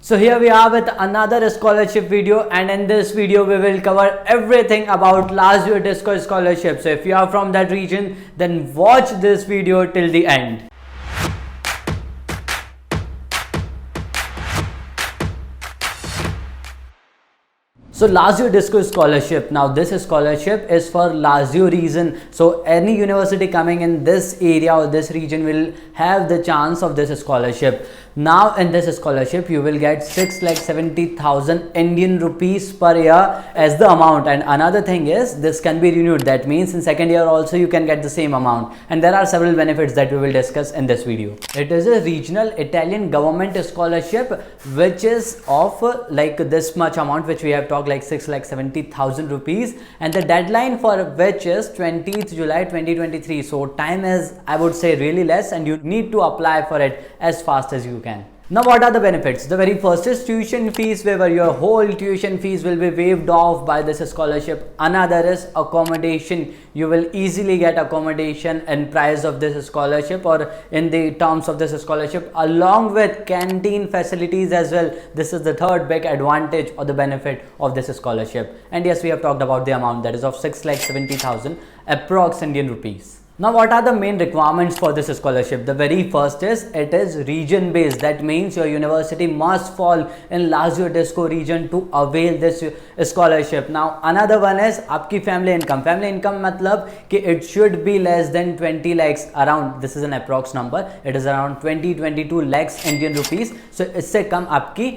So here we are with another scholarship video, and in this video we will cover everything about Lazio Disco scholarship. So if you are from that region, then watch this video till the end. So Lazio Disco scholarship. Now this scholarship is for Lazio region. So any university coming in this area or this region will have the chance of this scholarship. Now in this scholarship you will get 6,70,000 Indian rupees per year as the amount, and another thing is this can be renewed. That means in second year also you can get the same amount, and there are several benefits that we will discuss in this video. It is a regional Italian government scholarship which is of like this much amount which we have talked, like 6,70,000 rupees, and the deadline for which is 20th July 2023. So time is, I would say, really less, and you need to apply for it as fast as you can. Now what are the benefits? The very first is tuition fees waiver. Your whole tuition fees will be waived off by this scholarship. Another is accommodation. You will easily get accommodation in price of this scholarship or in the terms of this scholarship, along with canteen facilities as well. This is the third big advantage or the benefit of this scholarship. And yes, we have talked about the amount, that is of 6,70,000 approx Indian rupees. Now what are the main requirements for this scholarship? The very first is it is region based. That means your university must fall in Lazio Disco region to avail this scholarship. Now another one is आपकी family income. Family income मतलब कि it should be less than 20 lakhs around. This is an approx number. It is around 20-22 lakhs Indian rupees. So इससे कम आपकी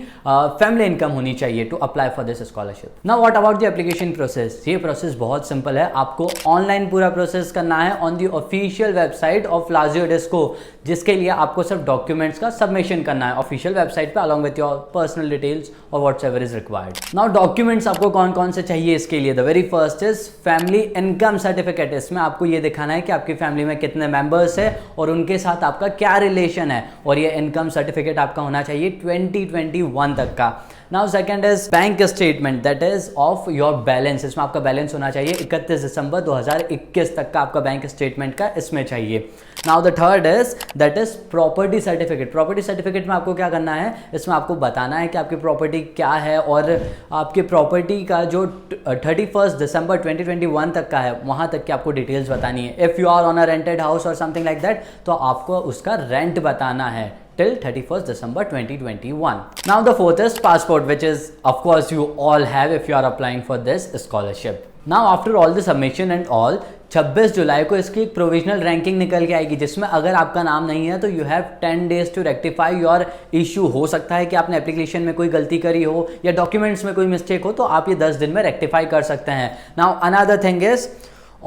family income होनी चाहिए to apply for this scholarship. Now what about the application process? ये process बहुत simple है. आपको online पूरा process करना है on the official website of Lazio DiSCo, जिसके लिए आपको सिर्फ डॉक्यूमेंट्स का सबमिशन करना है ऑफिशियल वेबसाइट पे along with your personal details और whatever is required. Now documents आपको कौन कौन से चाहिए इसके लिए? The very first is family income certificate. इसमें आपको ये दिखाना है कि आपकी फैमिली में कितने मेंबर्स है और उनके साथ आपका क्या रिलेशन है, और ये इनकम सर्टिफिकेट आपका होना चाहिए 2021 तक का. Now second is bank statement, that is of your balance. इसमें आपका बैलेंस होना चाहिए 31 दिसंबर 2021 तक का आपका बैंक स्टेटमेंट का इसमें चाहिए. Now the third is that is property certificate. Property certificate में आपको क्या करना है? इसमें आपको बताना है कि आपकी प्रॉपर्टी क्या है और आपकी प्रॉपर्टी का जो 31 दिसंबर 2021 तक का है वहाँ तक की आपको डिटेल्स बतानी है. If you are on a rented house और समथिंग लाइक दैट, तो आपको उसका रेंट बताना है till 31st December 2021. Now the fourth is passport, which is of course you all have if you are applying for this scholarship. Now after all the submission and all, 26 जुलाई को इसकी एक provisional ranking निकल के आएगी, जिसमें अगर आपका नाम नहीं है तो you have 10 days to rectify your issue. हो सकता है कि आपने एप्लीकेशन में कोई गलती करी हो या डॉक्यूमेंट्स में कोई मिस्टेक हो, तो आप ये 10 दिन में रेक्टिफाई कर सकते हैं. Now another thing is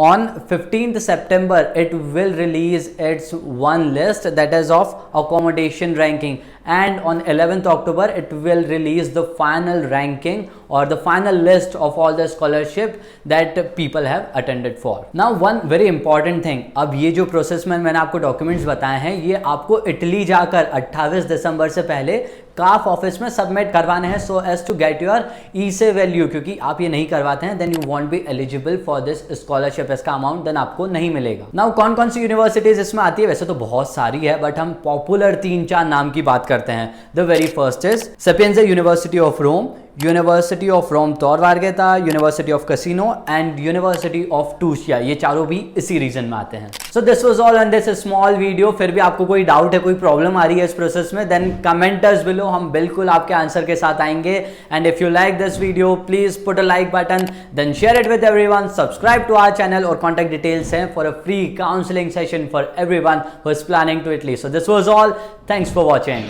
on 15th September it will release its one list, that is of accommodation ranking, and on 11th October it will release the final ranking or the final list of all the scholarship that people have attended for. Now one very important thing, अब ये जो process में मैंने आपको documents बताए हैं, ये आपको इटली जाकर 28 दिसंबर से पहले काफ ऑफिस में सबमिट करवाने हैं so as to get your ISEE value. क्योंकि आप ये नहीं करवाते हैं then you won't be eligible for this scholarship. इसका अमाउंट देन आपको नहीं मिलेगा. नाउ कौन कौन सी यूनिवर्सिटीज इसमें आती है? वैसे तो बहुत सारी है, बट हम पॉपुलर 3-4 नाम की बात करते हैं. The very first is Sapienza university of Rome, university of Rome Tor Vergata, university of Cassino and university of Tuscia. ये चारों भी इसी रीजन में आते हैं. So this was all on this small video. फिर भी आपको कोई डाउट है, कोई प्रॉब्लम आ रही है इस प्रोसेस में, देन कमेंटर्स बिलो, हम बिल्कुल आपके आंसर के साथ आएंगे. And if you like this video please put a like button, then share it with everyone, subscribe to our channel, और कॉन्टैक्ट डिटेल्स हैं for a free counselling session for everyone who is planning to Italy. So this was all. Thanks for watching.